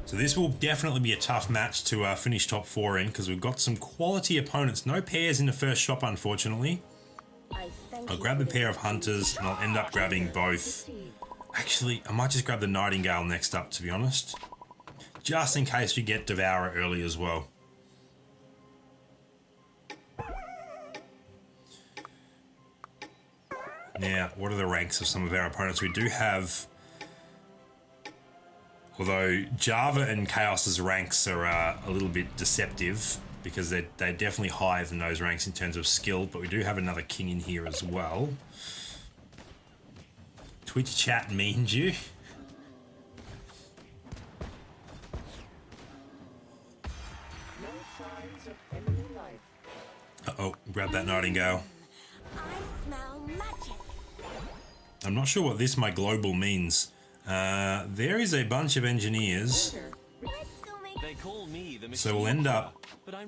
So this will definitely be a tough match to finish top 4 in, because we've got some quality opponents. No pairs in the first shop, unfortunately. I'll grab a pair of hunters and I'll end up grabbing both. Actually, I might just grab the Nightingale next up, to be honest. Just in case we get Devourer early as well. Now, what are the ranks of some of our opponents? We do have... Although Java and Chaos's ranks are a little bit deceptive, because they're definitely higher than those ranks in terms of skill, but we do have another king in here as well. Twitch chat means you. Uh-oh, grab that Nightingale. I'm not sure what this my global means. There is a bunch of engineers, so we'll end up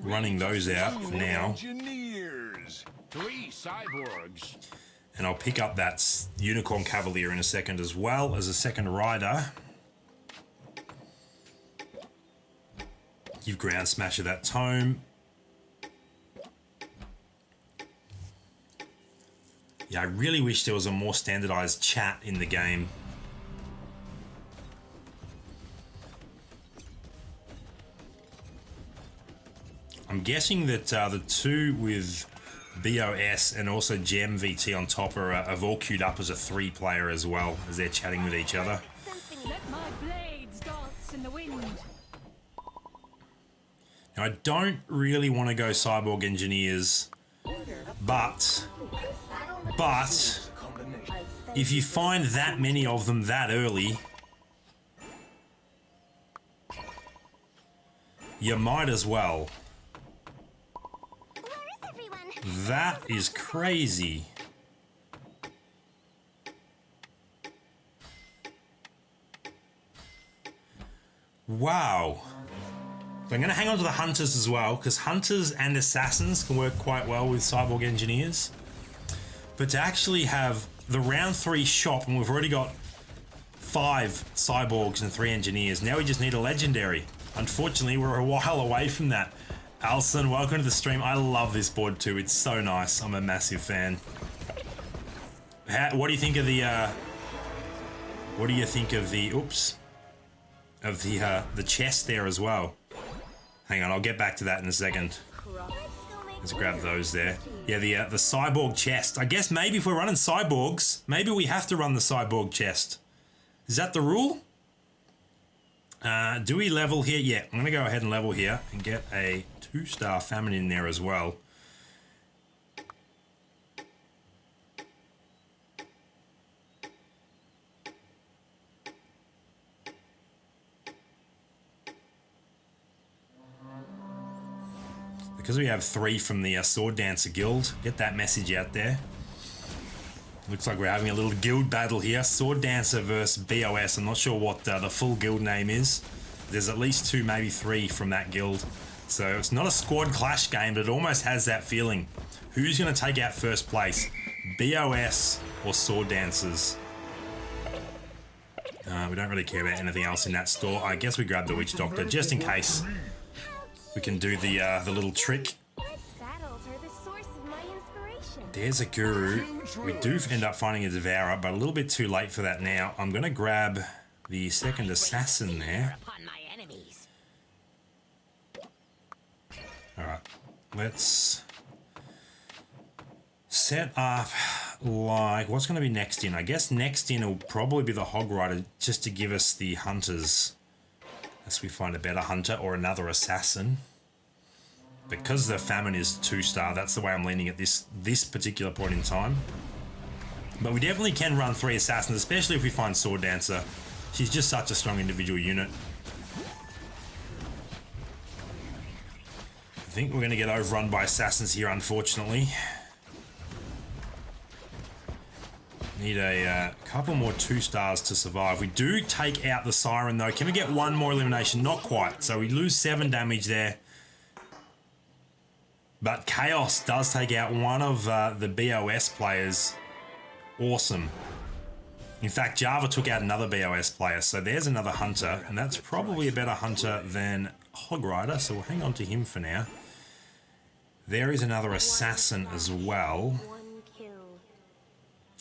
running those out for now. 3 cyborgs. And I'll pick up that Unicorn Cavalier in a second, as well as a second rider. Give Ground Smasher that tome. Yeah, I really wish there was a more standardized chat in the game. I'm guessing that the two with BOS and also Gem VT on top have all queued up as a 3-player as well, as they're chatting with each other. Let my blades dance in the wind. Now, I don't really want to go Cyborg Engineers, but if you find that many of them that early, you might as well. That is crazy. Wow. So I'm going to hang on to the Hunters as well, because Hunters and Assassins can work quite well with Cyborg Engineers. But to actually have the round 3 shop, and we've already got 5 Cyborgs and 3 Engineers, now we just need a Legendary. Unfortunately, we're a while away from that. Alson, welcome to the stream. I love this board too. It's so nice. I'm a massive fan. What do you think of the? What do you think of the? Oops, of the chest there as well? Hang on, I'll get back to that in a second. Let's grab those there. Yeah, the cyborg chest. I guess maybe if we're running cyborgs, maybe we have to run the cyborg chest. Is that the rule? Do we level here? Yeah, I'm gonna go ahead and level here and get a 2-star famine in there as well. Because we have 3 from the Sword Dancer Guild, get that message out there. Looks like we're having a little guild battle here. Sword Dancer versus BOS. I'm not sure what the full guild name is. There's at least 2, maybe 3 from that guild. So it's not a squad clash game, but it almost has that feeling. Who's going to take out first place? BOS or Sword Dancers? We don't really care about anything else in that store. I guess we grab the Witch Doctor just in case we can do the little trick. There's a Guru. We do end up finding a Devourer, but a little bit too late for that now. I'm going to grab the second Assassin there. Alright, let's set up like, what's going to be next in? I guess next in will probably be the Hog Rider, just to give us the Hunters. Unless we find a better Hunter or another Assassin. Because the Famine is 2-star, that's the way I'm leaning at this particular point in time. But we definitely can run 3 Assassins, especially if we find Sword Dancer. She's just such a strong individual unit. I think we're going to get overrun by Assassins here, unfortunately. Need a couple more 2-stars to survive. We do take out the Siren though. Can we get 1 more elimination? Not quite. So we lose 7 damage there. But Chaos does take out one of the BOS players. Awesome. In fact, Java took out another BOS player, so there's another hunter, and that's probably a better hunter than Hog Rider, so we'll hang on to him for now. There is another assassin as well.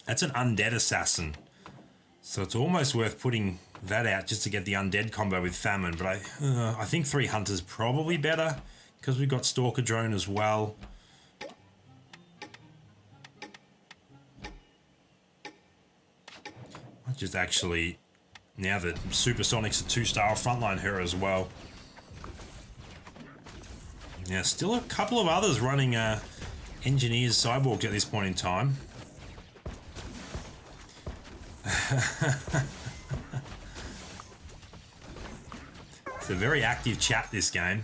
That's an undead assassin, so it's almost worth putting that out just to get the undead combo with Famine, but I think 3 hunters probably better because we've got Stalker Drone as well. Just actually, now that Supersonic's a 2-star frontline hero as well. Now, still a couple of others running engineers cyborgs at this point in time. It's a very active chat, this game.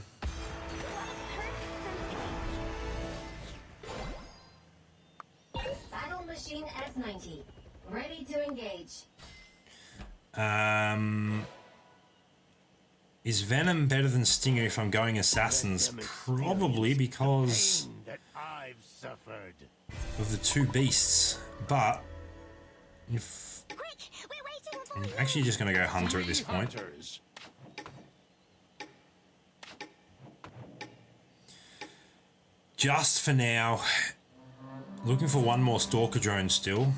Battle machine S90, ready to engage. Is Venom better than Stinger if I'm going Assassins? Probably because That I've suffered. of the 2 beasts, but if I'm actually just going to go Hunter at this point. Hunters. Just for now, looking for one more Stalker Drone still.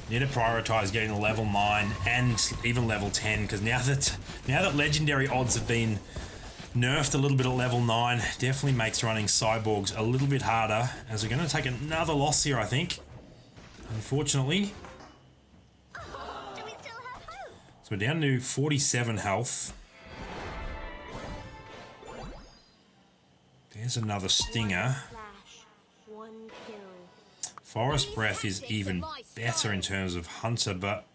Need to prioritize getting to level 9 and even level 10, because now that legendary odds have been nerfed a little bit at level 9, definitely makes running cyborgs a little bit harder, as we're going to take another loss here, I think. Unfortunately. So we're down to 47 health. There's another Stinger. Forest Breath is even better in terms of Hunter, but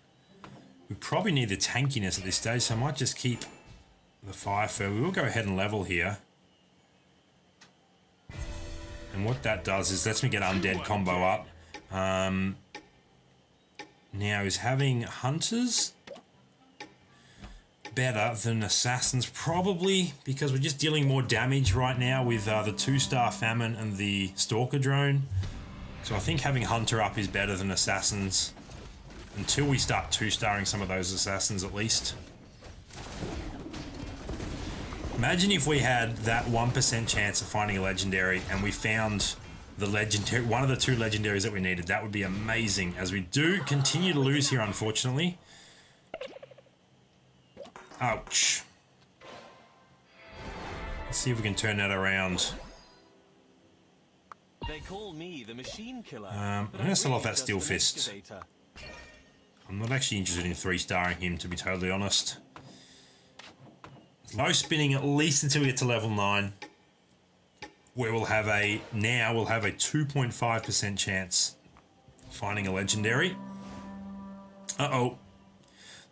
we probably need the tankiness at this stage, so I might just keep the Fire Fur. We will go ahead and level here. And what that does is lets me get Undead combo up. Now, is having Hunters better than Assassins? Probably, because we're just dealing more damage right now with the 2-star Famine and the Stalker Drone. So I think having Hunter up is better than Assassins, until we start 2-starring some of those Assassins at least. Imagine if we had that 1% chance of finding a legendary and we found the legendary, one of the 2 legendaries that we needed. That would be amazing, as we do continue to lose here, unfortunately. Ouch. Let's see if we can turn that around. They call me the machine killer. I'm going to sell off that Steel Fist. I'm not actually interested in 3-starring him, to be totally honest. Low spinning at least until we get to level 9, where we'll have a 2.5% chance of finding a legendary. Uh-oh.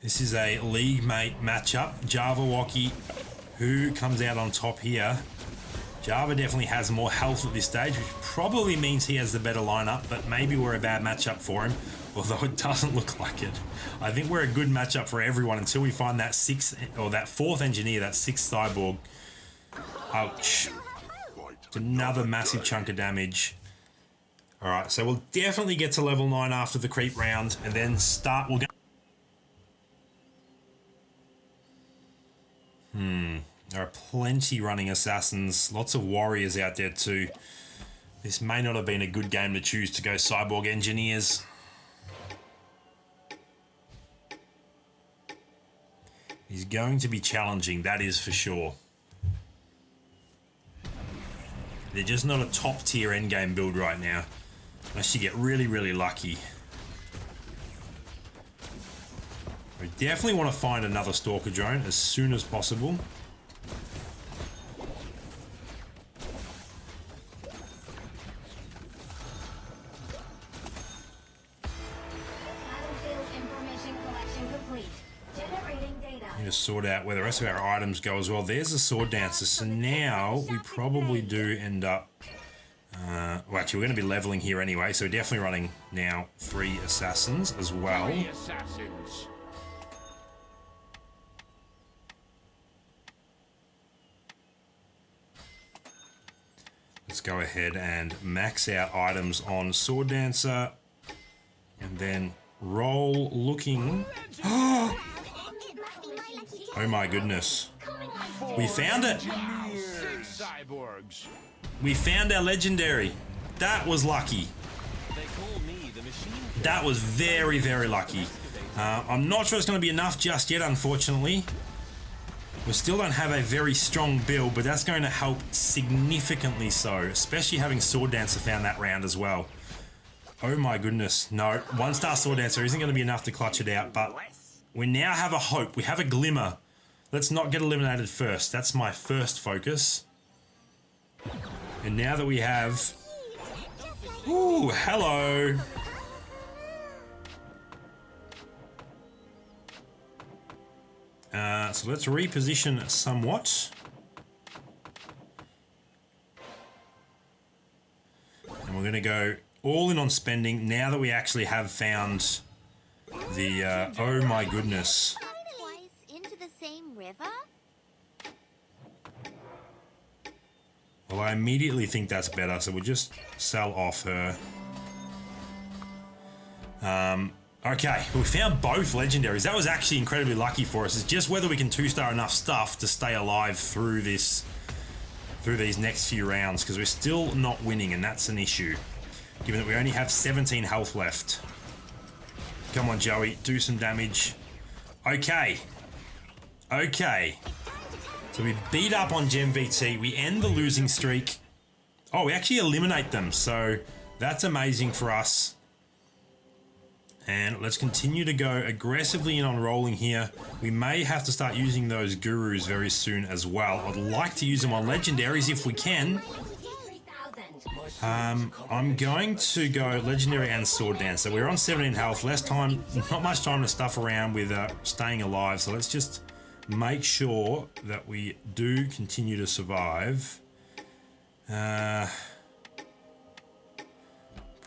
This is a league mate matchup. Jabberwocky, who comes out on top here. Java definitely has more health at this stage, which probably means he has the better lineup, but maybe we're a bad matchup for him, although it doesn't look like it. I think we're a good matchup for everyone until we find that 4th engineer, that 6th cyborg. Ouch. It's another massive chunk of damage. Alright, so we'll definitely get to level 9 after the creep round, and then start... We'll go... There are plenty running Assassins, lots of Warriors out there too. This may not have been a good game to choose to go Cyborg Engineers. He's going to be challenging, that is for sure. They're just not a top tier endgame build right now, unless you get really, really lucky. We definitely want to find another Stalker Drone as soon as possible. Need to sort out where the rest of our items go as well. There's the Sword Dancer. So now we probably do end up... well, actually, we're going to be leveling here anyway. So we're definitely running now 3 Assassins as well. 3 assassins. Let's let's go ahead and max out items on Sword Dancer. And then roll looking. Oh my goodness. We found it. Cyborgs. We found our legendary. That was lucky. They call me the machine killer. That was very, very lucky. I'm not sure it's going to be enough just yet, unfortunately. We still don't have a very strong build, but that's going to help significantly so, especially having Sword Dancer found that round as well. Oh my goodness. No, 1-star Sword Dancer isn't going to be enough to clutch it out, but we now have a hope. We have a glimmer. Let's not get eliminated first. That's my first focus. And now that we have... Ooh, hello. So let's reposition somewhat. And we're going to go all in on spending now that we actually have found the... oh my goodness. Twice into the same river? Well, I immediately think that's better, so we'll just sell off her. Okay, we found both legendaries. That was actually incredibly lucky for us. It's just whether we can 2-star enough stuff to stay alive through these next few rounds, because we're still not winning, and that's an issue, given that we only have 17 health left. Come on, Joey, do some damage. Okay. Okay. So we beat up on Gem VT. We end the losing streak. Oh, we actually eliminate them, so that's amazing for us. And let's continue to go aggressively in on rolling here. We may have to start using those gurus very soon as well. I'd like to use them on legendaries if we can. I'm going to go legendary and Sword Dancer. We're on 17 health, less time, not much time to stuff around with staying alive. So let's just make sure that we do continue to survive.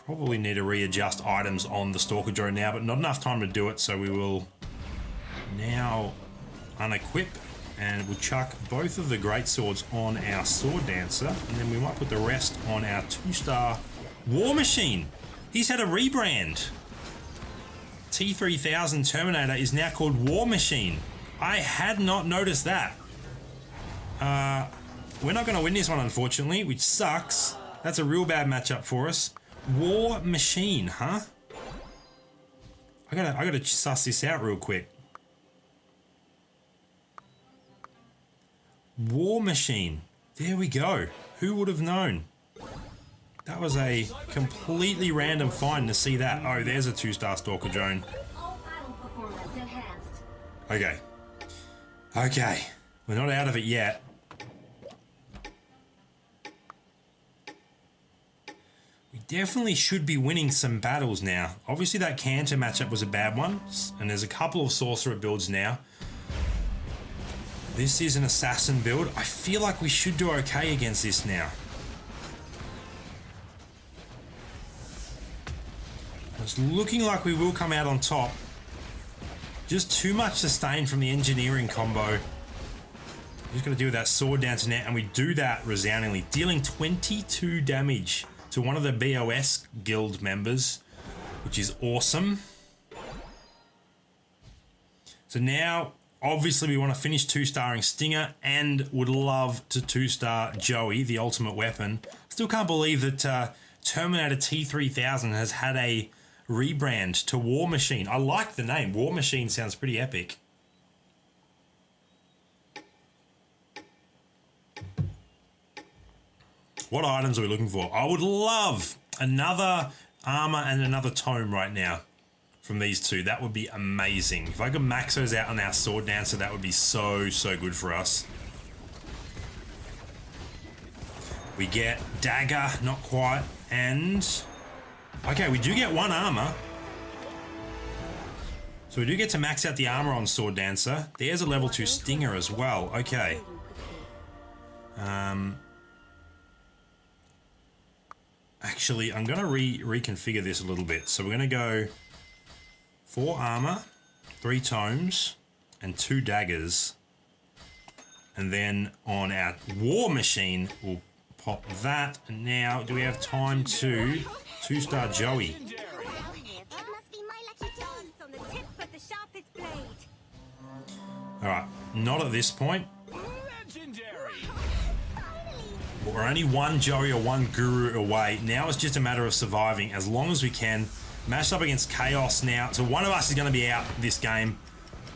Probably need to readjust items on the Stalker Drone now, but not enough time to do it, so we will now unequip and we'll chuck both of the great swords on our Sword Dancer, and then we might put the rest on our 2-star War Machine. He's had a rebrand. T3000 Terminator is now called War Machine. I had not noticed that. We're not going to win this one, unfortunately, which sucks. That's a real bad matchup for us. War Machine, huh? I gotta suss this out real quick. War Machine. There we go. Who would have known? That was a completely random find to see that. Oh, there's a 2-star Stalker Drone. All battle performance enhanced. Okay. Okay. We're not out of it yet. We definitely should be winning some battles now. Obviously that Cantor matchup was a bad one, and there's a couple of Sorcerer builds now. This is an Assassin build. I feel like we should do okay against this now. It's looking like we will come out on top. Just too much sustain from the engineering combo. Just going to deal with that Sword Dancer now, and we do that resoundingly, dealing 22 damage to one of the BOS guild members, which is awesome. So now, obviously, we want to finish 2-starring Stinger and would love to 2-star Joey, the ultimate weapon. Still can't believe that Terminator T3000 has had a rebrand to War Machine. I like the name. War Machine sounds pretty epic. What items are we looking for? I would love another armor and another tome right now from these two. That would be amazing. If I could max those out on our Sword Dancer, that would be so, so good for us. We get Dagger, not quite, and... okay, we do get one armor. So we do get to max out the armor on Sword Dancer. There's a level 2 Stinger as well. Okay. Actually, I'm going to reconfigure this a little bit. So we're going to go 4 armor, 3 tomes, and 2 daggers. And then on our War Machine, we'll Pop that. And now, do we have time to 2-star Joey? It must be my lucky dance on the tip of the sharpest blade. Alright, not at this point. Legendary. But we're only one Joey or one Guru away. Now it's just a matter of surviving as long as we can. Matched up against Chaos now. So one of us is going to be out this game.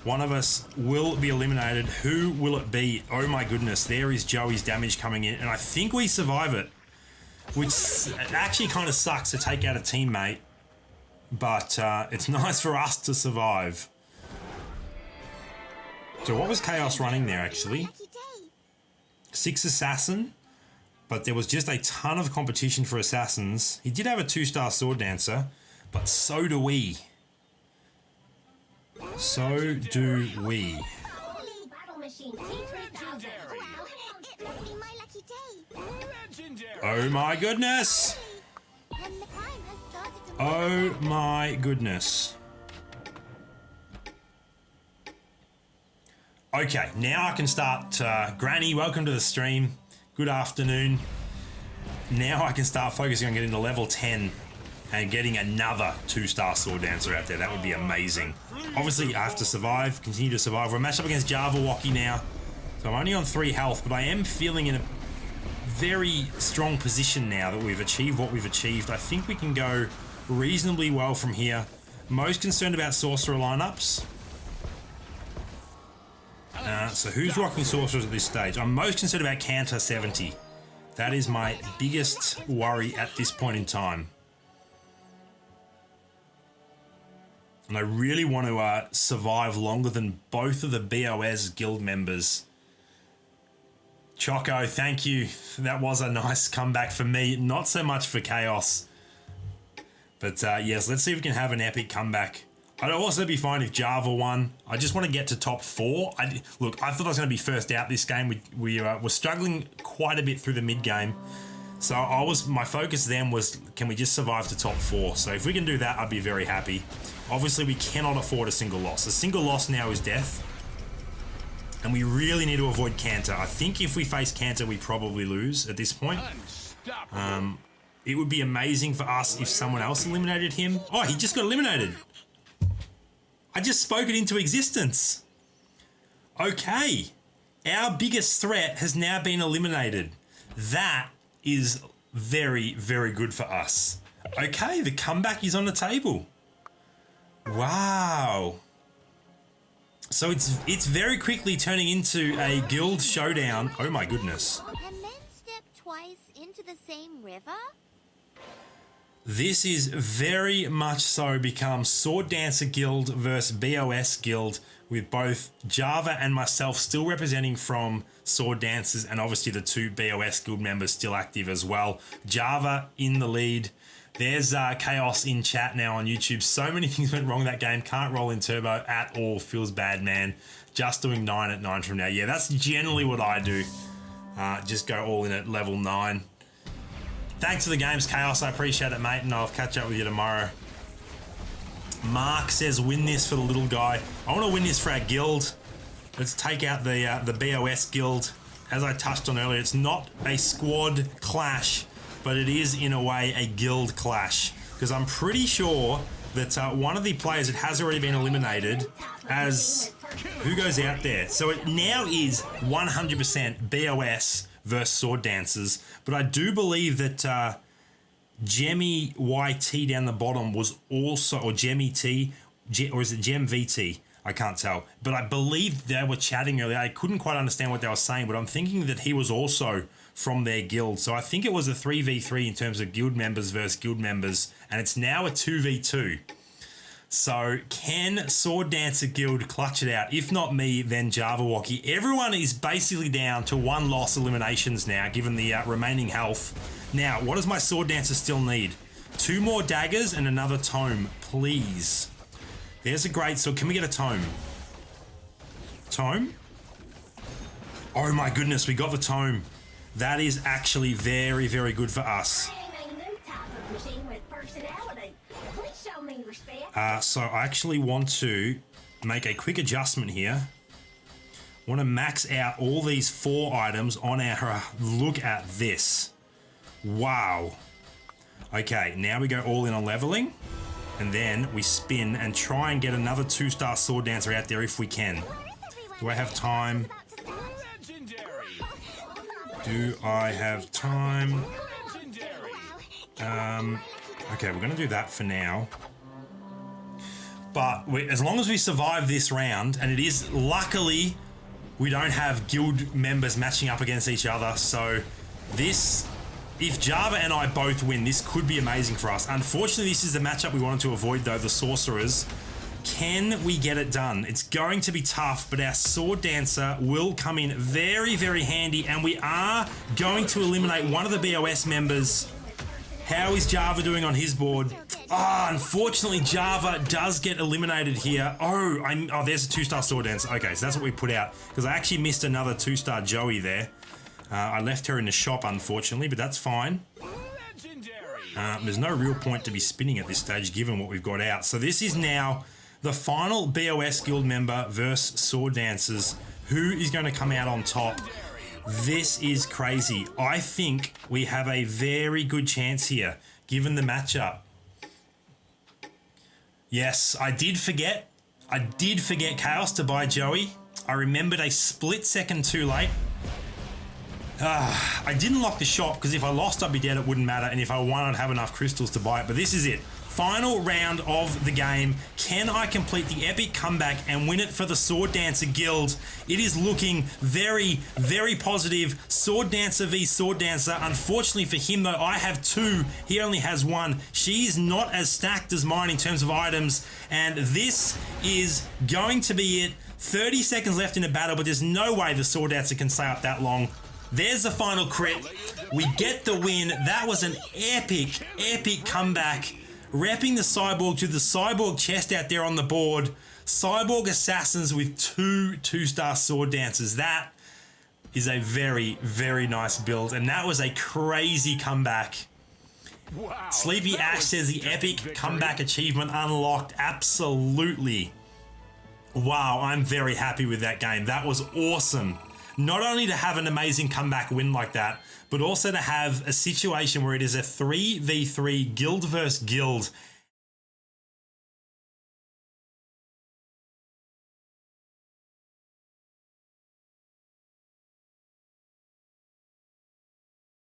One of us will be eliminated. Who will it be? Oh my goodness, there is Joey's damage coming in. And I think we survive it. Which actually kind of sucks to take out a teammate. But it's nice for us to survive. So what was Chaos running there actually? Lucky day. 6 Assassin. But there was just a ton of competition for Assassins. He did have a 2-star Sword Dancer. But so do we. So do we. Battle machine T3000. Wow, it must be my lucky day. Legendary. Oh my goodness! And the time has started to Oh my goodness. Okay, now I can start. Granny, welcome to the stream. Good afternoon. Now I can start focusing on getting to level 10 and getting another 2-star Sword Dancer out there. That would be amazing. Obviously, I have to survive, continue to survive. We're matched up against Jabberwocky now. So I'm only on 3 health, but I am feeling in a very strong position now that we've achieved what we've achieved. I think we can go reasonably well from here. Most concerned about Sorcerer lineups. So who's rocking Sorcerers at this stage? I'm most concerned about Cantor 70. That is my biggest worry at this point in time. And I really want to survive longer than both of the BOS guild members. Choco, thank you. That was a nice comeback for me. Not so much for Chaos. But yes, let's see if we can have an epic comeback. I'd also be fine if Java won. I just want to get to top 4. Look, I thought I was going to be first out this game. We were struggling quite a bit through the mid game. So my focus then was, can we just survive to top 4? So if we can do that, I'd be very happy. Obviously, we cannot afford a single loss. A single loss now is death. And we really need to avoid Cantor. I think if we face Cantor, we probably lose at this point. Unstoppable. It would be amazing for us if someone else eliminated him. Oh, he just got eliminated. I just spoke it into existence. Okay. Our biggest threat has now been eliminated. That is very, very good for us. Okay, the comeback is on the table. Wow. So it's very quickly turning into a guild showdown. Oh my goodness. and then step twice into the same river? This is very much so become Sword Dancer Guild versus BOS Guild, with both Java and myself still representing from Sword Dancers, and obviously the 2 BOS Guild members still active as well. Java in the lead. There's Chaos in chat now on YouTube. So many things went wrong that game. Can't roll in turbo at all. Feels bad, man. Just doing 9 at 9 from now. Yeah, that's generally what I do. Just go all in at level 9. Thanks for the games, Chaos. I appreciate it, mate, and I'll catch up with you tomorrow. Mark says, win this for the little guy. I want to win this for our guild. Let's take out the BOS guild. As I touched on earlier, it's not a squad clash, but it is, in a way, a guild clash. Because I'm pretty sure that one of the players that has already been eliminated as... Who goes out there? So it now is 100% BOS versus Sword Dancers, but I do believe that Jemmy YT down the bottom was also, or Jemmy T, or is it Gem VT? I can't tell, but I believe they were chatting earlier. I couldn't quite understand what they were saying, but I'm thinking that he was also from their guild. So I think it was a 3v3 in terms of guild members versus guild members, and it's now a 2v2. So can Sword Dancer Guild clutch it out? If not me, then Jabberwocky. Everyone is basically down to 1 loss eliminations now, given the remaining health. Now, what does my Sword Dancer still need? 2 more daggers and another tome, please. There's a great sword. Can we get a tome? Tome? Oh my goodness, we got the tome. That is actually very, very good for us. Creating a new type of machine with personality. Please show me respect. So I actually want to make a quick adjustment here. Want to max out all these 4 items on our... Look at this. Wow. Okay, now we go all in on leveling. And then we spin and try and get another 2-star Sword Dancer out there if we can. Do I have time? Legendary. Do I have time? Legendary. Okay, we're going to do that for now. But as long as we survive this round, and it is luckily we don't have guild members matching up against each other, so this, if Java and I both win, this could be amazing for us. Unfortunately, this is the matchup we wanted to avoid though, the Sorcerers. Can we get it done? It's going to be tough, but our Sword Dancer will come in very, very handy, and we are going to eliminate one of the BOS members. How is Java doing on his board? Unfortunately, Java does get eliminated here. Oh, there's a 2-star Sword Dancer. Okay, so that's what we put out, because I actually missed another 2-star Joey there. I left her in the shop, unfortunately, but that's fine. Legendary. There's no real point to be spinning at this stage, given what we've got out. So this is now the final BOS guild member versus Sword Dancers. Who is going to come out on top? This is crazy. I think we have a very good chance here, given the matchup. Yes, I did forget Chaos to buy Joey. I remembered a split second too late. I didn't lock the shop, because if I lost, I'd be dead, it wouldn't matter. And if I won, I'd have enough crystals to buy it. But this is it. Final round of the game. Can I complete the epic comeback and win it for the Sword Dancer Guild? It is looking very, very positive. Sword Dancer v Sword Dancer. Unfortunately for him though, I have 2. He only has 1. She is not as stacked as mine in terms of items. And this is going to be it. 30 seconds left in the battle, but there's no way the Sword Dancer can stay up that long. There's the final crit. We get the win. That was an epic, epic comeback. Repping the Cyborg to the Cyborg chest out there on the board. Cyborg Assassins with 2-star Sword Dancers. That is a very, very nice build. And that was a crazy comeback. Wow. Sleepy Ash says the epic comeback achievement unlocked. Absolutely. Wow, I'm very happy with that game. That was awesome. Not only to have an amazing comeback win like that, but also to have a situation where it is a 3v3 guild versus guild,